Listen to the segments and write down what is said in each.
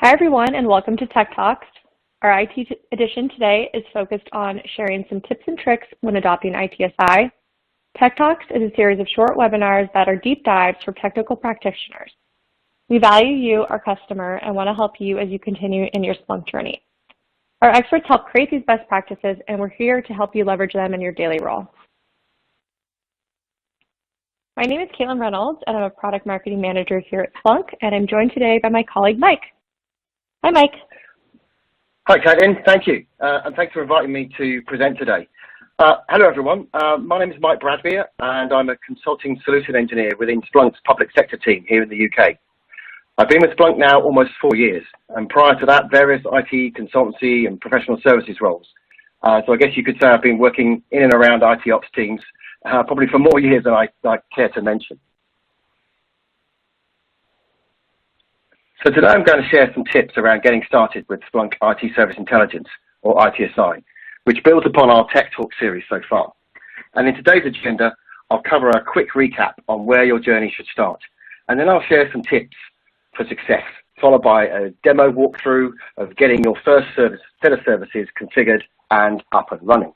Hi everyone, and welcome to Tech Talks. Our IT edition today is focused on sharing some tips and tricks when adopting ITSI. Tech Talks is a series of short webinars that are deep dives for technical practitioners. We value you, our customer, and want to help you as you continue in your Splunk journey. Our experts help create these best practices, and we're here to help you leverage them in your daily role. My name is Caitlin Reynolds, and I'm a product marketing manager here at Splunk, and I'm joined today by my colleague, Mike. Hi, Mike. Hi, Caitlin. Thank you. And thanks for inviting me to present today. Hello, everyone. My name is Mike Bradbeer, and I'm a consulting solution engineer within Splunk's public sector team here in the UK. I've been with Splunk now almost 4 years, and prior to that, various IT consultancy and professional services roles. So I guess you could say I've been working in and around IT ops teams probably for more years than I care to mention. So today I'm going to share some tips around getting started with Splunk IT Service Intelligence, or ITSI, which builds upon our Tech Talk series so far. And in today's agenda, I'll cover a quick recap on where your journey should start. And then I'll share some tips for success, followed by a demo walkthrough of getting your first set of services configured and up and running.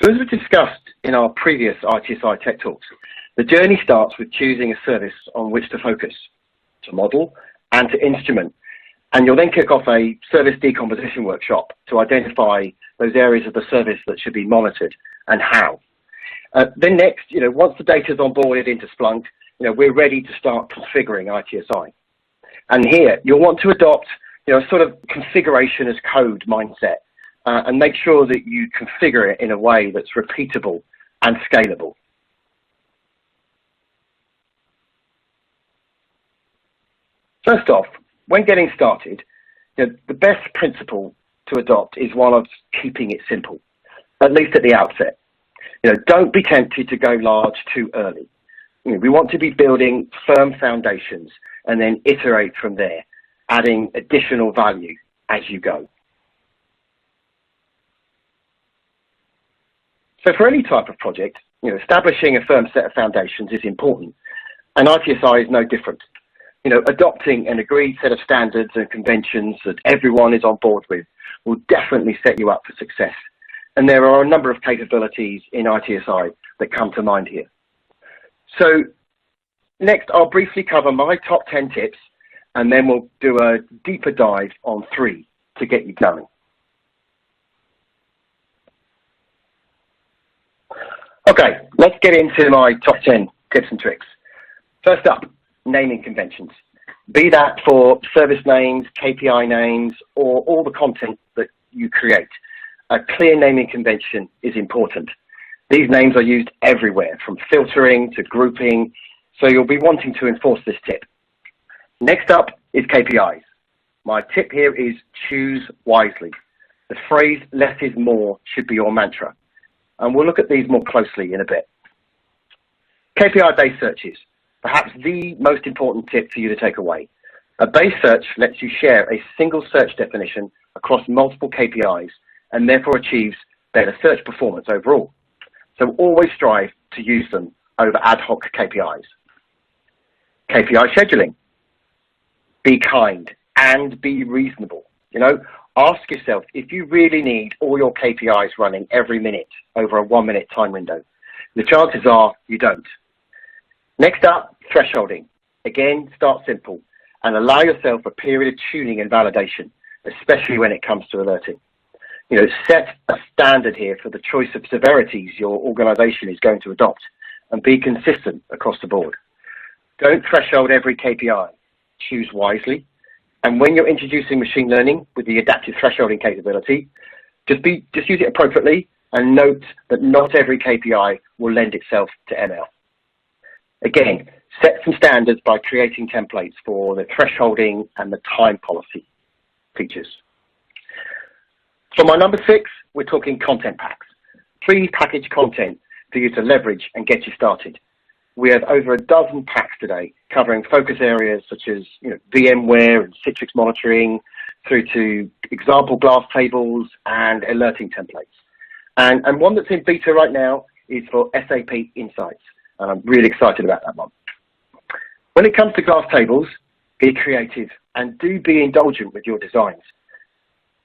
So as we discussed in our previous ITSI Tech Talks, the journey starts with choosing a service on which to focus, to model, and to instrument. And you'll then kick off a service decomposition workshop to identify those areas of the service that should be monitored and how. Then next, once the data is onboarded into Splunk, we're ready to start configuring ITSI. And here, you'll want to adopt, a sort of configuration as code mindset and make sure that you configure it in a way that's repeatable and scalable. First off, when getting started, the best principle to adopt is one of keeping it simple, at least at the outset. Don't be tempted to go large too early. We want to be building firm foundations and then iterate from there, adding additional value as you go. So for any type of project, establishing a firm set of foundations is important, and ITSI is no different. Adopting an agreed set of standards and conventions that everyone is on board with will definitely set you up for success. And there are a number of capabilities in ITSI that come to mind here. So next, I'll briefly cover my top 10 tips, and then we'll do a deeper dive on 3 to get you going. Okay, let's get into my top 10 tips and tricks. First up, naming conventions. Be that for service names, KPI names, or all the content that you create. A clear naming convention is important. These names are used everywhere, from filtering to grouping, so you'll be wanting to enforce this tip. Next up is KPIs. My tip here is choose wisely. The phrase less is more should be your mantra, and we'll look at these more closely in a bit. KPI-based searches. Perhaps the most important tip for you to take away. A base search lets you share a single search definition across multiple KPIs and therefore achieves better search performance overall. So always strive to use them over ad hoc KPIs. KPI scheduling. Be kind and be reasonable. Ask yourself if you really need all your KPIs running every minute over a 1-minute time window. The chances are you don't. Next up, thresholding. Again, start simple and allow yourself a period of tuning and validation, especially when it comes to alerting. Set a standard here for the choice of severities your organization is going to adopt and be consistent across the board. Don't threshold every KPI. Choose wisely. And when you're introducing machine learning with the adaptive thresholding capability, just use it appropriately and note that not every KPI will lend itself to ML. Again, set some standards by creating templates for the thresholding and the time policy features. For my number 6, we're talking content packs. Pre-packaged content for you to leverage and get you started. We have over a dozen packs today covering focus areas such as VMware and Citrix monitoring through to example glass tables and alerting templates. And one that's in beta right now is for SAP Insights. And I'm really excited about that one. When it comes to glass tables, be creative, and do be indulgent with your designs.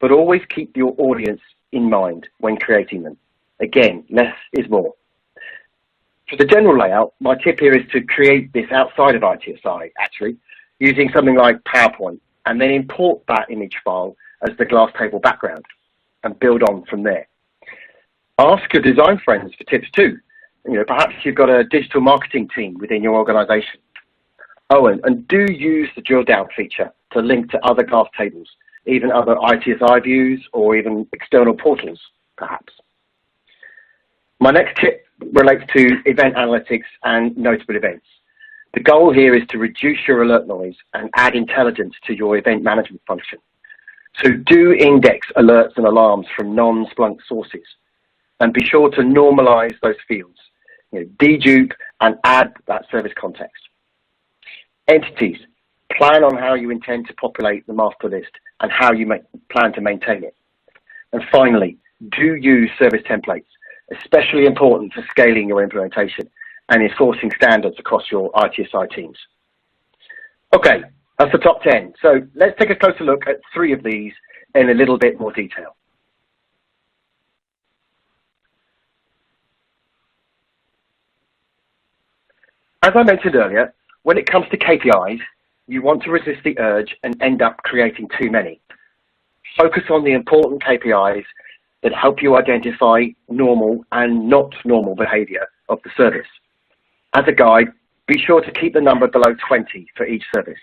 But always keep your audience in mind when creating them. Again, less is more. For the general layout, my tip here is to create this outside of ITSI, actually, using something like PowerPoint, and then import that image file as the glass table background and build on from there. Ask your design friends for tips too. Perhaps you've got a digital marketing team within your organization. Oh, and do use the drill down feature to link to other glass tables, even other ITSI views or even external portals, perhaps. My next tip relates to event analytics and notable events. The goal here is to reduce your alert noise and add intelligence to your event management function. So do index alerts and alarms from non-Splunk sources, and be sure to normalize those fields, dedupe and add that service context. Entities, plan on how you intend to populate the master list and how you plan to maintain it. And finally, do use service templates, especially important for scaling your implementation and enforcing standards across your ITSI teams. Okay, that's the top 10. So let's take a closer look at 3 of these in a little bit more detail. As I mentioned earlier, when it comes to KPIs, you want to resist the urge and end up creating too many. Focus on the important KPIs that help you identify normal and not normal behavior of the service. As a guide, be sure to keep the number below 20 for each service.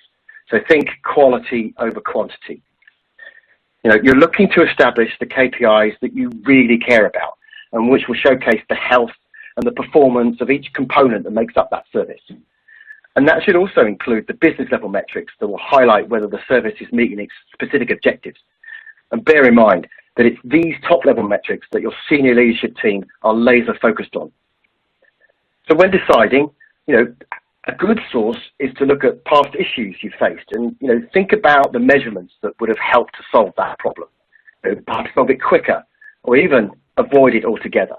So think quality over quantity. You're looking to establish the KPIs that you really care about and which will showcase the health and the performance of each component that makes up that service. And that should also include the business level metrics that will highlight whether the service is meeting its specific objectives. And bear in mind that it's these top level metrics that your senior leadership team are laser focused on. So when deciding, a good source is to look at past issues you've faced and, think about the measurements that would have helped to solve that problem, perhaps solve it quicker or even avoid it altogether.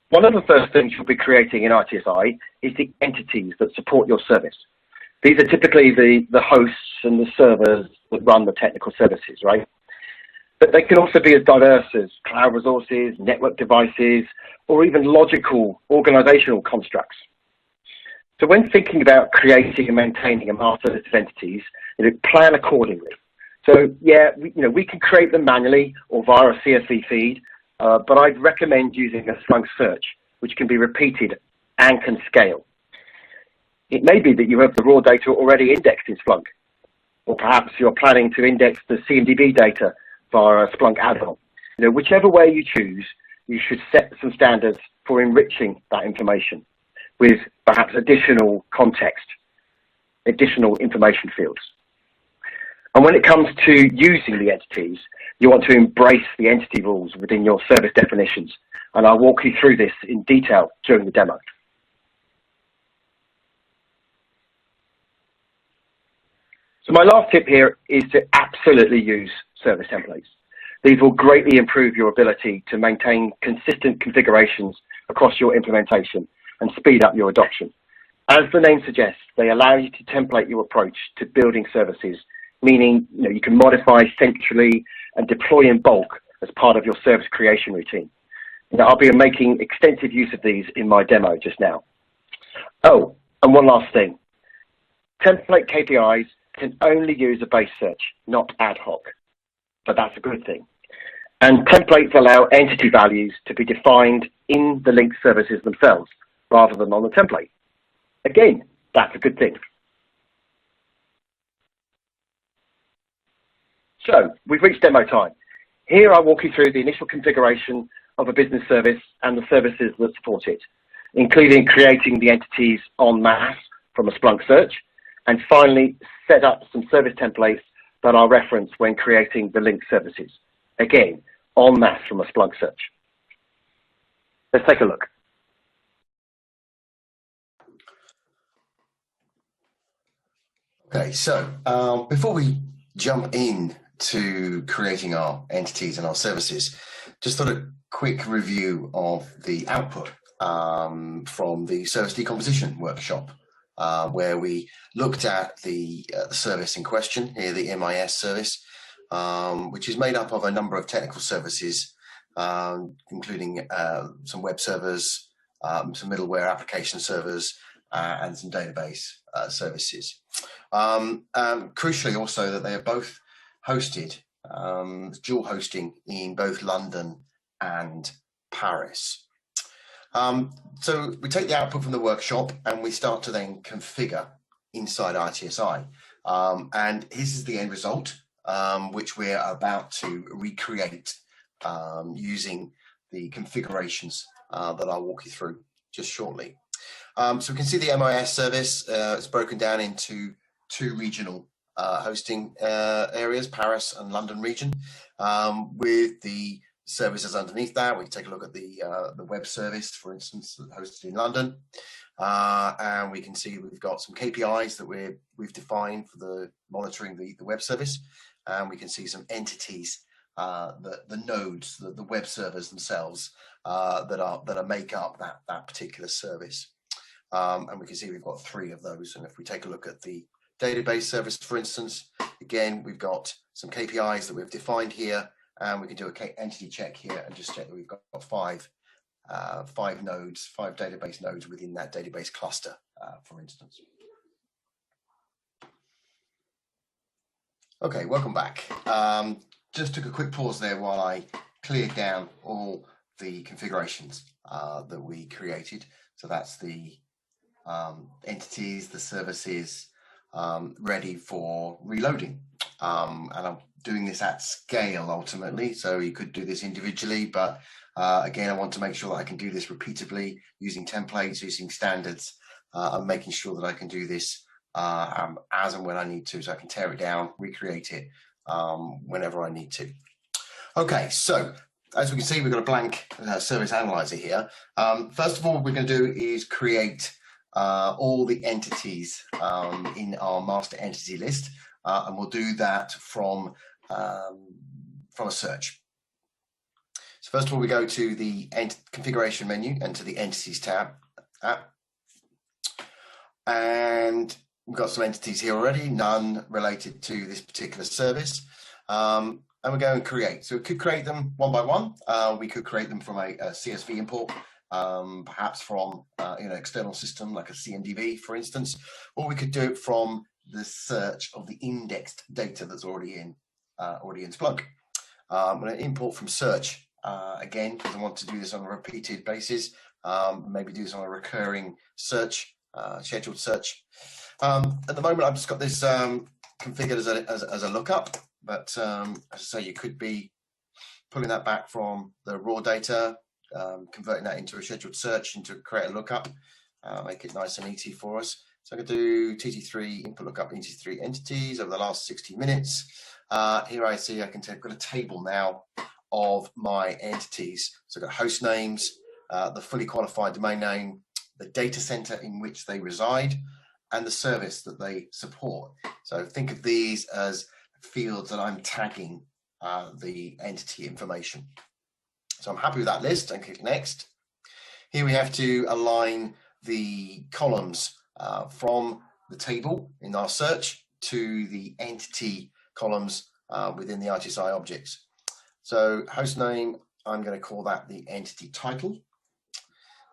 One of the first things you'll be creating in ITSI is the entities that support your service. These are typically the hosts and the servers that run the technical services, right? But they can also be as diverse as cloud resources, network devices, or even logical organizational constructs. So when thinking about creating and maintaining a master list of entities, plan accordingly. So yeah, we can create them manually or via a CSV feed, but I'd recommend using a Splunk search, which can be repeated and can scale. It may be that you have the raw data already indexed in Splunk, or perhaps you're planning to index the CMDB data via a Splunk add-on. Whichever way you choose, you should set some standards for enriching that information with perhaps additional context, additional information fields. And when it comes to using the entities, you want to embrace the entity rules within your service definitions. And I'll walk you through this in detail during the demo. So my last tip here is to absolutely use service templates. These will greatly improve your ability to maintain consistent configurations across your implementation and speed up your adoption. As the name suggests, they allow you to template your approach to building services, meaning you can modify centrally and deploy in bulk as part of your service creation routine. I'll be making extensive use of these in my demo just now. Oh, and one last thing. Template KPIs can only use a base search, not ad hoc, but that's a good thing. And templates allow entity values to be defined in the linked services themselves rather than on the template. Again, that's a good thing. So we've reached demo time. Here I'll walk you through the initial configuration of a business service and the services that support it, including creating the entities en masse from a Splunk search, and finally set up some service templates that I'll reference when creating the linked services. Again, en masse from a Splunk search. Let's take a look. Okay, so before we jump in to creating our entities and our services, just thought a quick review of the output from the service decomposition workshop, where we looked at the service in question, here the MIS service, which is made up of a number of technical services, including some web servers, some middleware application servers, and some database services. Crucially also that they are both hosted, dual hosting in both London and Paris. So we take the output from the workshop and we start to then configure inside ITSI. And this is the end result, which we're about to recreate using the configurations that I'll walk you through just shortly. So we can see the MIS service, it's broken down into two regional hosting areas, Paris and London region, with the services underneath that. We can take a look at the web service, for instance, hosted in London, and we can see we've got some KPIs that we've defined for the monitoring the web service, and we can see some entities, the nodes, the web servers themselves that make up that particular service, and we can see we've got 3 of those. And if we take a look at the database service, for instance, again we've got some KPIs that we've defined here. And we can do an entity check here and just check that we've got 5 nodes, 5 database nodes within that database cluster, for instance. Okay, welcome back. Just took a quick pause there while I cleared down all the configurations that we created. So that's the entities, the services, ready for reloading. And I'm doing this at scale ultimately, so you could do this individually, but again, I want to make sure that I can do this repeatably using templates, using standards, and making sure that I can do this as and when I need to, so I can tear it down, recreate it whenever I need to. Okay, so as we can see, we've got a blank service analyzer here. First of all, what we're going to do is create all the entities in our master entity list. And we'll do that from a search. So first of all, we go to the configuration menu and to the entities tab. And we've got some entities here already, none related to this particular service. And we go and create. So we could create them one by one. We could create them from a CSV import, perhaps from an external system like a CMDB, for instance, or we could do it from the search of the indexed data that's already in Splunk. I'm going to import from search again, because I want to do this on a repeated basis. Maybe do this on a recurring search, scheduled search. At the moment, I've just got this configured as a lookup, but as I say, you could be pulling that back from the raw data, converting that into a scheduled search, into create a lookup, make it nice and easy for us. So I'm going to do TT3 input lookup into 3 entities over the last 60 minutes. Here I see I've got a table now of my entities. So I've got host names, the fully qualified domain name, the data center in which they reside, and the service that they support. So think of these as fields that I'm tagging the entity information. So I'm happy with that list and click next. Here we have to align the columns from the table in our search to the entity columns within the ITSI objects. So host name, I'm going to call that the entity title.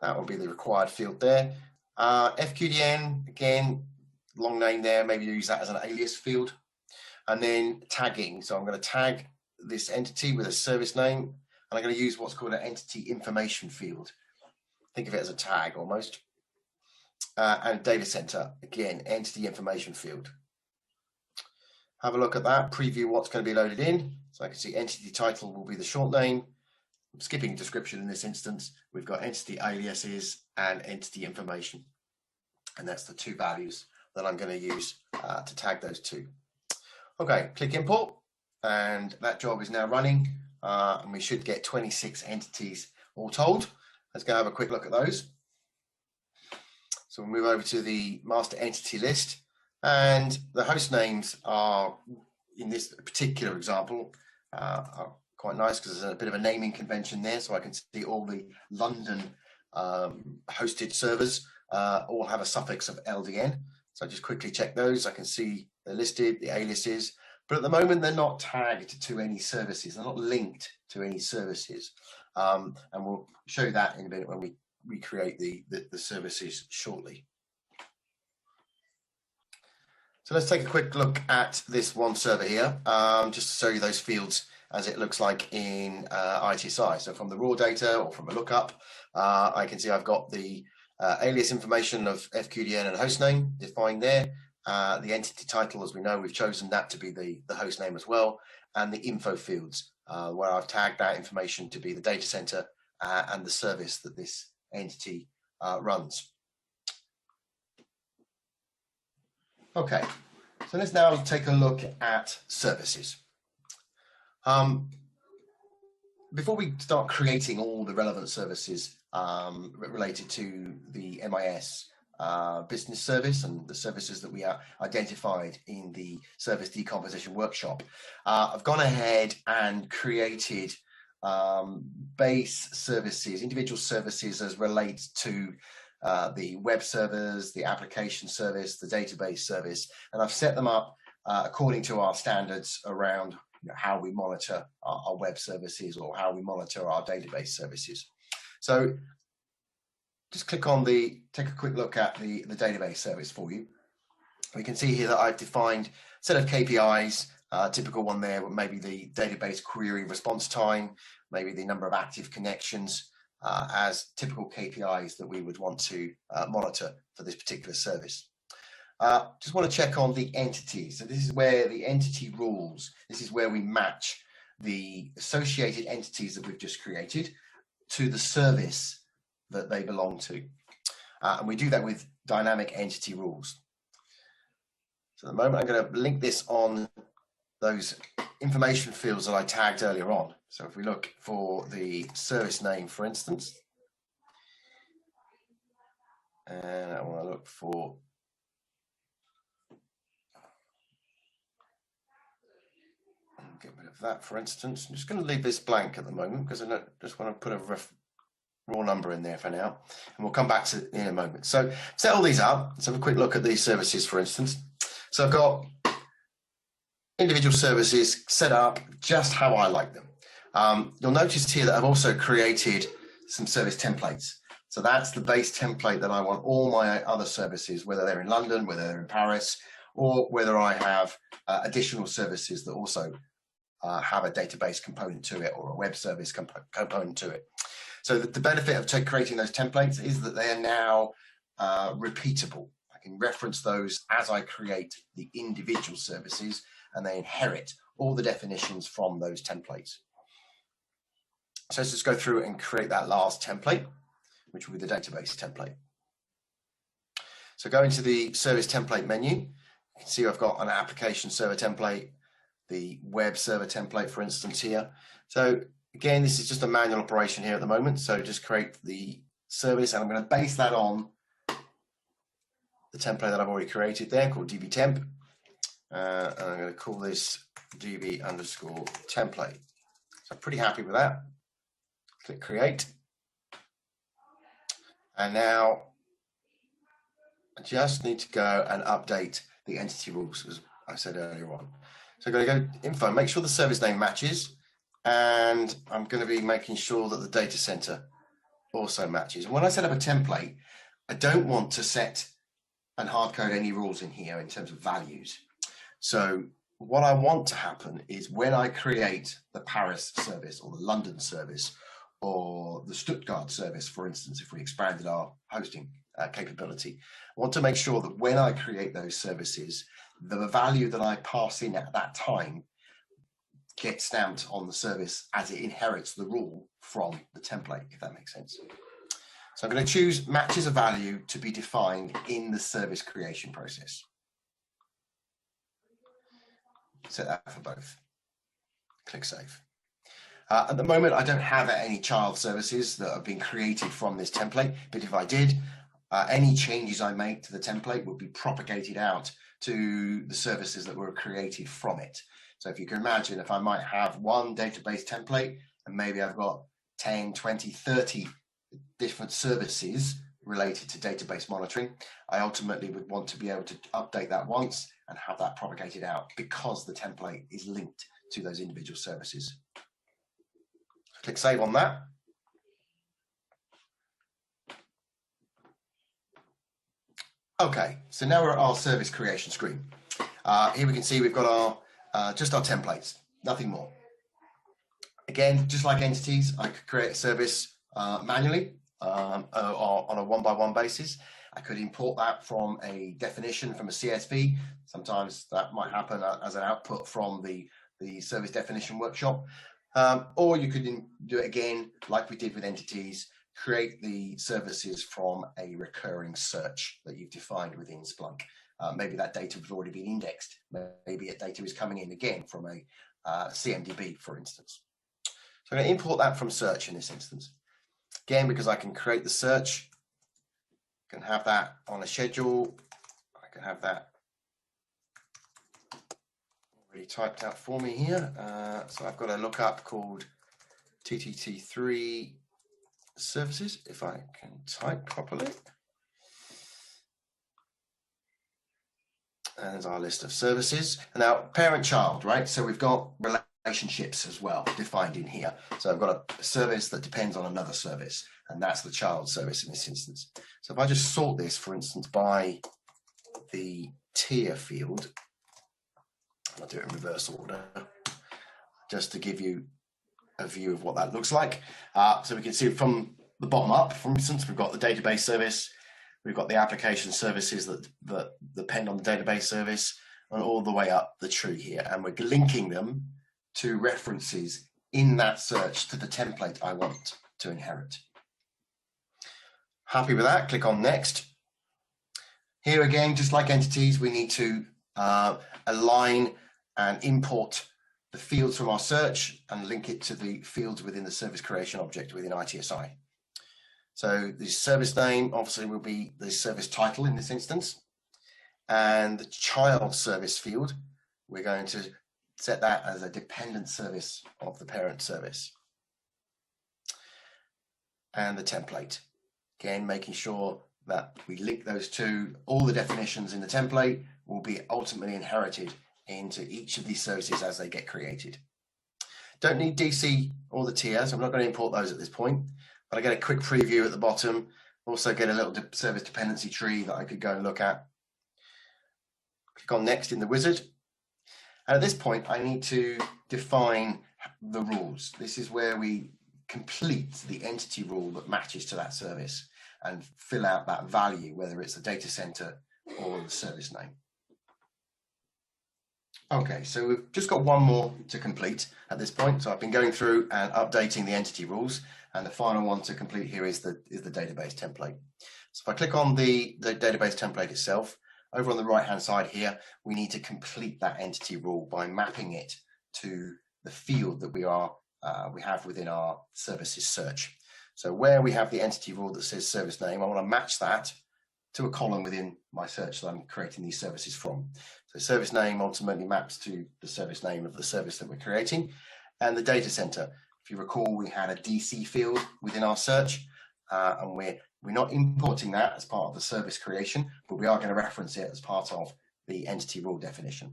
That will be the required field there. FQDN, again, long name there, maybe use that as an alias field. And then tagging, so I'm going to tag this entity with a service name, and I'm going to use what's called an entity information field. Think of it as a tag almost. And data center, again, entity information field. Have a look at that, preview what's going to be loaded in. So I can see entity title will be the short name. I'm skipping description in this instance. We've got entity aliases and entity information. And that's the 2 values that I'm going to use to tag those 2. Okay, click import, and that job is now running. And we should get 26 entities all told. Let's go have a quick look at those. So we'll move over to the master entity list, and the host names are, in this particular example, are quite nice because there's a bit of a naming convention there, so I can see all the London hosted servers all have a suffix of LDN. So I just quickly check those. I can see they're listed, the aliases, but at the moment they're not tagged to any services. They're not linked to any services. And we'll show that in a minute when we recreate the services shortly. So let's take a quick look at this one server here, just to show you those fields as it looks like in ITSI. So from the raw data or from a lookup, I can see I've got the alias information of FQDN and hostname defined there. The entity title, as we know, we've chosen that to be the host name as well, and the info fields, where I've tagged that information to be the data center and the service that this entity runs. Okay, so let's now take a look at services. Before we start creating all the relevant services related to the MIS business service and the services that we are identified in the service decomposition workshop, I've gone ahead and created base services, individual services as relates to the web servers, the application service, the database service, and I've set them up according to our standards around how we monitor our web services or how we monitor our database services. So just click on take a quick look at the database service for you. We can see here that I've defined a set of KPIs, typical one there, maybe the database query response time, maybe the number of active connections, as typical KPIs that we would want to monitor for this particular service. Just want to check on the entities. So this is where the entity rules, this is where we match the associated entities that we've just created to the service that they belong to. And we do that with dynamic entity rules. So at the moment, I'm going to link this on those information fields that I tagged earlier on. So if we look for the service name, for instance, and I want to look for get rid of that, for instance. I'm just going to leave this blank at the moment because I just want to put a raw number in there for now, and we'll come back to it in a moment. So set all these up. Let's have a quick look at these services, for instance. So I've got individual services set up just how I like them. You'll notice here that I've also created some service templates. So that's the base template that I want all my other services, whether they're in London, whether they're in Paris, or whether I have additional services that also have a database component to it or a web service component to it. So the benefit of creating those templates is that they are now repeatable. I can reference those as I create the individual services, and they inherit all the definitions from those templates. So let's just go through and create that last template, which will be the database template. So go into the service template menu. You can see I've got an application server template, the web server template, for instance, here. So again, this is just a manual operation here at the moment. So just create the service, and I'm going to base that on the template that I've already created there called dbtemp. And I'm going to call this db_template. So I'm pretty happy with that. Click create. And now I just need to go and update the entity rules, as I said earlier on. So I'm going to go info, make sure the service name matches, and I'm going to be making sure that the data center also matches. And when I set up a template, I don't want to set and hard code any rules in here in terms of values. So what I want to happen is when I create the Paris service or the London service or the Stuttgart service, for instance, if we expanded our hosting capability, I want to make sure that when I create those services, the value that I pass in at that time gets stamped on the service as it inherits the rule from the template, if that makes sense. So I'm going to choose matches a value to be defined in the service creation process. Set that for both. Click save. At the moment, I don't have any child services that have been created from this template, but if I did, any changes I make to the template would be propagated out to the services that were created from it. So if you can imagine, if I might have one database template and maybe I've got 10, 20, 30 different services related to database monitoring, I ultimately would want to be able to update that once and have that propagated out because the template is linked to those individual services. Click Save on that. Okay, so now we're at our service creation screen. Here we can see we've got our just our templates, nothing more. Again, just like entities, I could create a service manually or on a one-by-one basis. I could import that from a definition from a CSV. Sometimes that might happen as an output from the service definition workshop. Or you could do it again, like we did with entities, create the services from a recurring search that you've defined within Splunk. Maybe that data has already been indexed. Maybe that data is coming in again from a CMDB, for instance. So I'm going to import that from search in this instance. Again, because I can create the search, I can have that on a schedule. I can have that already typed out for me here. So I've got a lookup called TTT3 services, if I can type properly. And there's our list of services. And now parent-child, right? So we've got relationships as well defined in here. So I've got a service that depends on another service, and that's the child service in this instance. So if I just sort this, for instance, by the tier field, I'll do it in reverse order, just to give you a view of what that looks like. So we can see from the bottom up, for instance, we've got the database service, we've got the application services that depend on the database service, and all the way up the tree here. And we're linking them to references in that search to the template I want to inherit. Happy with that? Click on Next. Here again, just like entities, we need to align and import the fields from our search and link it to the fields within the service creation object within ITSI. So the service name obviously will be the service title in this instance, and the child service field, we're going to set that as a dependent service of the parent service. And the template, again, making sure that we link those two. All the definitions in the template will be ultimately inherited into each of these services as they get created. Don't need DC or the tier, so I'm not going to import those at this point, but I get a quick preview at the bottom. Also get a little service dependency tree that I could go and look at. Click on Next in the wizard. And at this point, I need to define the rules. This is where we complete the entity rule that matches to that service and fill out that value, whether it's the data center or the service name. Okay, so we've just got one more to complete at this point. So I've been going through and updating the entity rules, and the final one to complete here is the database template. So if I click on the database template itself, over on the right-hand side here, we need to complete that entity rule by mapping it to the field that we have within our services search. So where we have the entity rule that says service name, I want to match that to a column within my search that I'm creating these services from. So service name ultimately maps to the service name of the service that we're creating. And the data center, if you recall, we had a DC field within our search, and we're not importing that as part of the service creation, but we are going to reference it as part of the entity rule definition.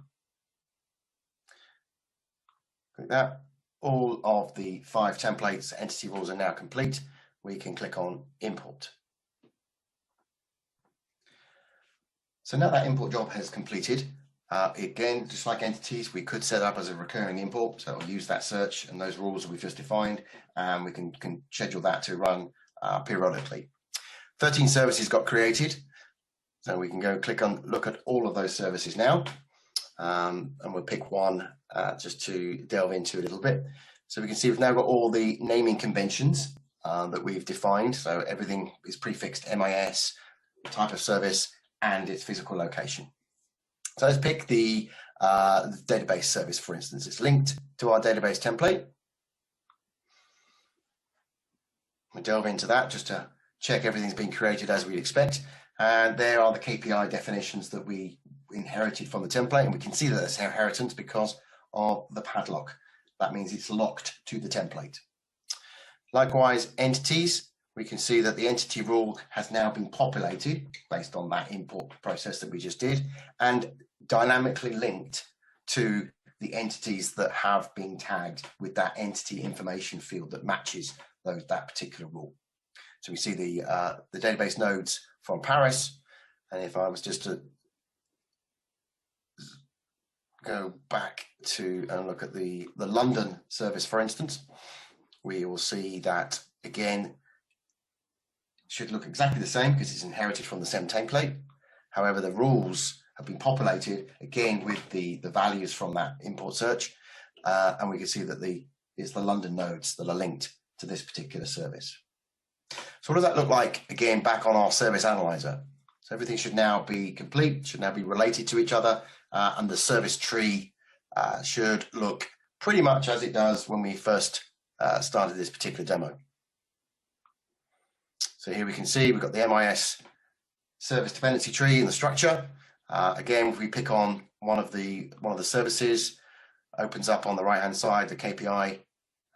Click that. All of the 5 templates, entity rules are now complete. We can click on Import. So now that import job has completed, again, just like entities, we could set up as a recurring import. So we'll use that search and those rules that we've just defined, and we can schedule that to run periodically. 13 services got created. So we can go click on, look at all of those services now. And we'll pick one just to delve into a little bit. So we can see we've now got all the naming conventions that we've defined. So everything is prefixed MIS, type of service, and its physical location. So let's pick the database service, for instance. It's linked to our database template. We delve into that just to check everything's been created as we'd expect. And there are the KPI definitions that we inherited from the template. And we can see that it's inheritance because of the padlock. That means it's locked to the template. Likewise, entities, we can see that the entity rule has now been populated based on that import process that we just did and dynamically linked to the entities that have been tagged with that entity information field that matches that particular rule. So we see the database nodes from Paris, and if I was just to go back to and look at the London service, for instance, we will see that again should look exactly the same because it's inherited from the SEM template. However, the rules have been populated again with the values from that import search, and we can see that it's the London nodes that are linked to this particular service. So what does that look like again back on our service analyzer? So everything should now be complete, should now be related to each other, and the service tree should look pretty much as it does when we first started this particular demo. So here we can see we've got the MIS service dependency tree in the structure. Again, if we pick on one of the services, opens up on the right hand side the KPI,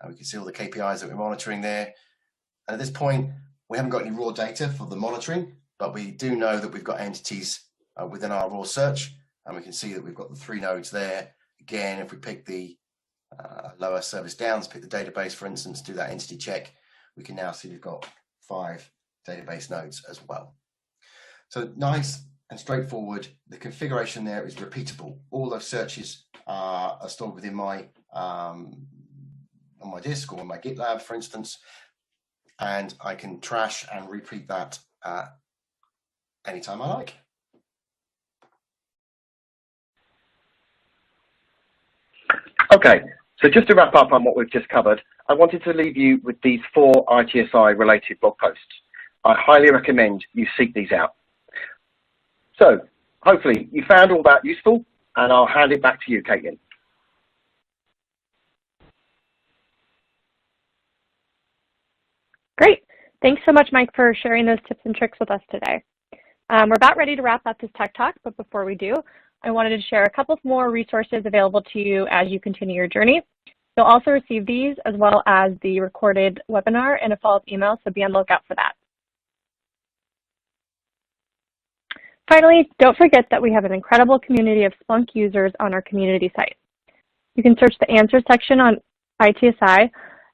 and we can see all the KPIs that we're monitoring there. And at this point, we haven't got any raw data for the monitoring, but we do know that we've got entities within our raw search, and we can see that we've got the 3 nodes there. Again, if we pick the lower service downs, pick the database, for instance, do that entity check, we can now see we've got 5 database nodes as well. So nice and straightforward. The configuration there is repeatable. All those searches are stored within my on my disk or on my GitLab, for instance, and I can trash and repeat that anytime I like. Okay, so just to wrap up on what we've just covered, I wanted to leave you with these 4 ITSI related blog posts. I highly recommend you seek these out. So hopefully you found all that useful, and I'll hand it back to you, Caitlin. Great. Thanks so much, Mike, for sharing those tips and tricks with us today. We're about ready to wrap up this Tech Talk, but before we do, I wanted to share a couple more resources available to you as you continue your journey. You'll also receive these as well as the recorded webinar and a follow-up email, so be on the lookout for that. Finally, don't forget that we have an incredible community of Splunk users on our community site. You can search the answers section on ITSI.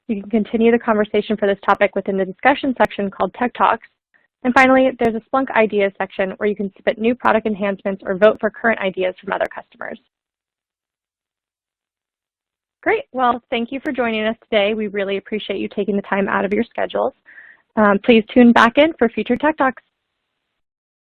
You can continue the conversation for this topic within the discussion section called Tech Talks. And finally, there's a Splunk Ideas section where you can submit new product enhancements or vote for current ideas from other customers. Great. Well, thank you for joining us today. We really appreciate you taking the time out of your schedules. Please tune back in for future Tech Talks.